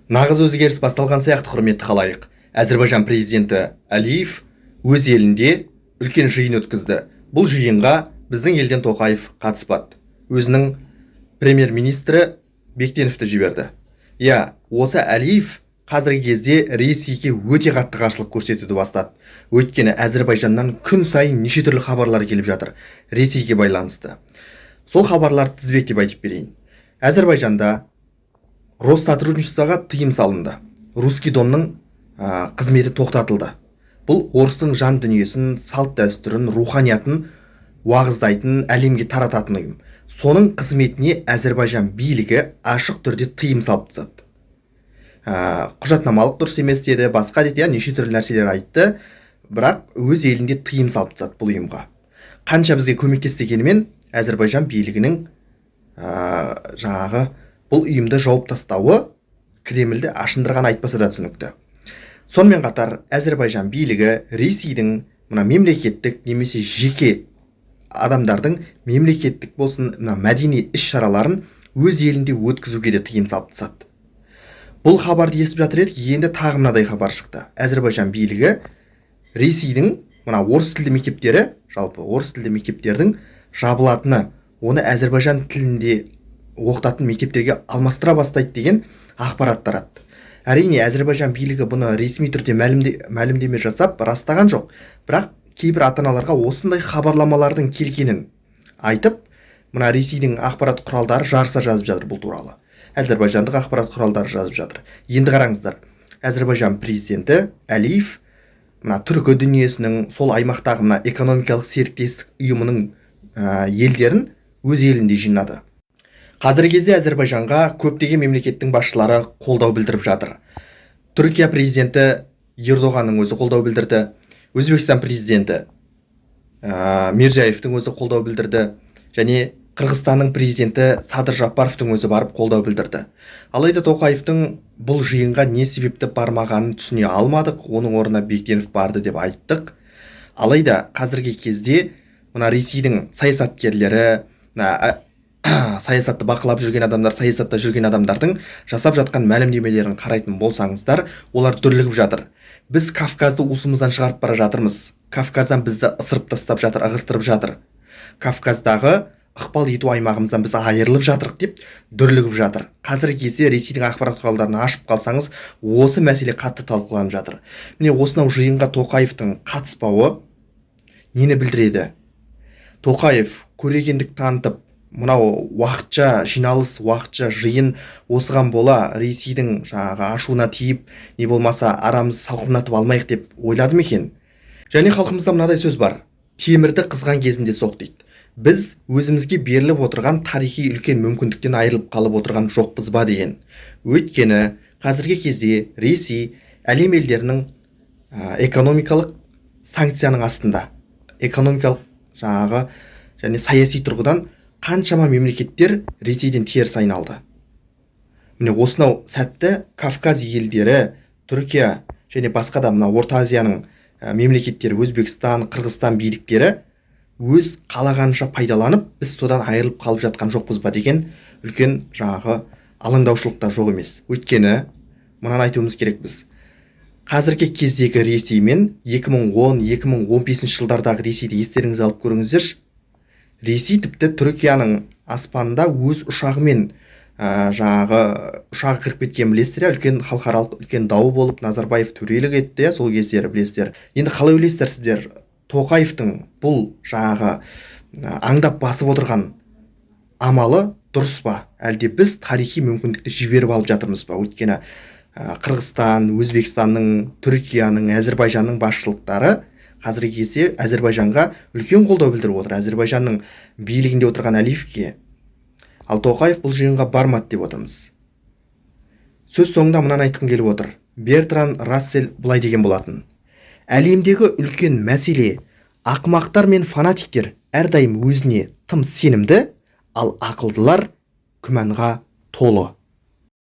Нағыз өзгеріс басталған сияқты, құрметті халайық. Әзербайжан президенті Әлиев өз елінде үлкен жиын өткізді. Бұл жиынға біздің елден Тоқаев қатыспады. Өзінің премьер-министрі Бектеновті жіберді. Осы Әлиев қазіргі кезде Ресейге өте қатты қарсылық көрсетуді бастады. Өйткені Әзербайжаннан күн сайын неше түрлі хабарлар келіп жатыр Ресейге байланысты. Сол хабарларды тізбектеп айтып берейін. Әзербайжанда Россотрудничествоға тыйым салынды. Русский Домның қызметі тоқтатылды. Бұл орыстың жан дүниесін, салт дәстүрін, руханиятын уағыздайтын, әлемге тарататын ұйым. Соның қызметіне Әзербайжан билігі ашық түрде тыйым салып тастады. Құжатнамалық дұрыс емес деді, басқа деді, неше түрлі нәрселер айтты, бірақ өз елінде тыйым салып тастады бұл ұйымға. Қанша бізге көмектеспегенімен Әзербайжан билігінің бұл ұйымды жауып тастауы Кремльді ашындырған айтпаса да түсінікті. Сонымен қатар Әзербайжан билігі Ресейдің мемлекеттік немесе жеке адамдардың мемлекеттік болсын мәдени іс-шараларын өз елінде өткізуге де тыйым салып тастады. Бұл хабарды естіп жатыр едік, енді тағы мынадай хабар шықты. Әзербайжан билігі Ресейдің орыс тілді мектептері, жалпы орыс тілді мектептердің жабылатыны, оны Әзербайжан тілінде оқытатын мектептерге алмастыра бастайды деген ақпарат таратты. Әрине Әзербайжан билігі бұны ресми түрде мәлімдеме жасап растаған жоқ, бірақ кейбір ата-аналарға осындай хабарламалардың келгенін айтып, Ресейдің ақпарат құралдары жарыса жазып жатыр бұл туралы. Әзербайжандық ақпарат құралдары жазып жатыр. Енді қараңыздар, Әзербайжан президенті Әлиев түркі дүниесінің, сол аймақтағы экономикалық серіктестік ұйымының елдерін өз елінде жинады. Қазіргі кезде Әзербайжанға көптеген мемлекеттің басшылары қолдау білдіріп жатыр. Түркия президенті Ердоғанның өзі қолдау білдірді. Өзбекстан президенті Мирзияевтің өзі қолдау білдірді. Және Қырғызстанның президенті Садыр Жапаровтың өзі барып қолдау білдірді. Алайда Тоқаевтың бұл жиынға не себепті бармағанын түсіне алмадық. Оның орнына Бектенов барды деп айттық. Алайда қазіргі кезде Ресейдің саясаткерлері, саясатты бақылап жүрген адамдар, саясатта жүрген адамдардың жасап жатқан мәлімдемелерін қарайтын болсаңыздар, олар дүрлігіп жатыр. Біз Кавказды уысымыздан шығарып бара жатырмыз. Кавказдан бізді ысырып тастап жатыр, ығыстырып жатыр. Кавказдағы ықпал ету аймағымыздан біз айырылып жатырық деп дүрлігіп жатыр. Қазіргі кезде Ресейдің ақпарат құралдарын ашып қалсаңыз, осы мәселе қатты талқыланып жатыр. Міне осынау жиынға Тоқаевтың қатыспауы нені білдіреді? Тоқаев көрегендік танытып, мынау уақытша жиналыс, уақытша жиын осыған бола Ресейдің ашуына тиіп, не болмаса арамыз салқынатып алмайық деп ойлады ма екен? Және халқымызда мынадай сөз бар: темірді қызған кезінде соқ дейді. Біз өзімізге беріліп отырған тарихи үлкен мүмкіндіктен айырылып қалып отырған жоқпыз ба деген. Өйткені қазіргі кезде Ресей әлем елдерінің экономикалық санкцияның астында. Экономикалық және саяси тұрғыдан қаншама мемлекеттер Ресейден теріс айналды. Міне осынау сәтті Кавказ елдері, Түркия және басқа да Орта Азияның мемлекеттері, Өзбекстан, Қырғызстан биліктері өз қалағанша пайдаланып, біз содан айырылып қалып жатқан жоқпыз ба деген үлкен алаңдаушылықта жоқ емес. Өйткені мынаны айтуымыз керек біз. Қазіргі кездегі Ресей мен 2010-2015 жылдардағы Ресейді естеріңізге алып көріңіздерші. Ресей тіпті Түркияның аспанында өз ұшағымен ұшағы кіріп кеткен білесіздер, үлкен халықаралық үлкен дау болып, Назарбаев төрелік етті, сол кездері білесіздер. Енді қалай ойлайсыздар сіздер? Тоқаевтың бұл аңдап басып отырған амалы дұрыс па? Әлде біз тарихи мүмкіндікті жіберіп алып жатырмыз ба? Өйткені Қырғызстан, Өзбекстанның, Түркияның, Әзербайжанның басшылықтары қазіргі кезде Әзербайжанға үлкен қолдау білдіріп отыр. Әзербайжанның билігінде отырған Әлиевке. Ал Тоқаев бұл жиынға бармады деп отырмыз. Сөз соңында мынаны айтқым келіп отыр. Бертран Рассель былай деген болатын: әлемдегі үлкен мәселе ақымақтар мен фанатиктер әрдайым өзіне тым сенімді, ал ақылдылар күмәнға толы.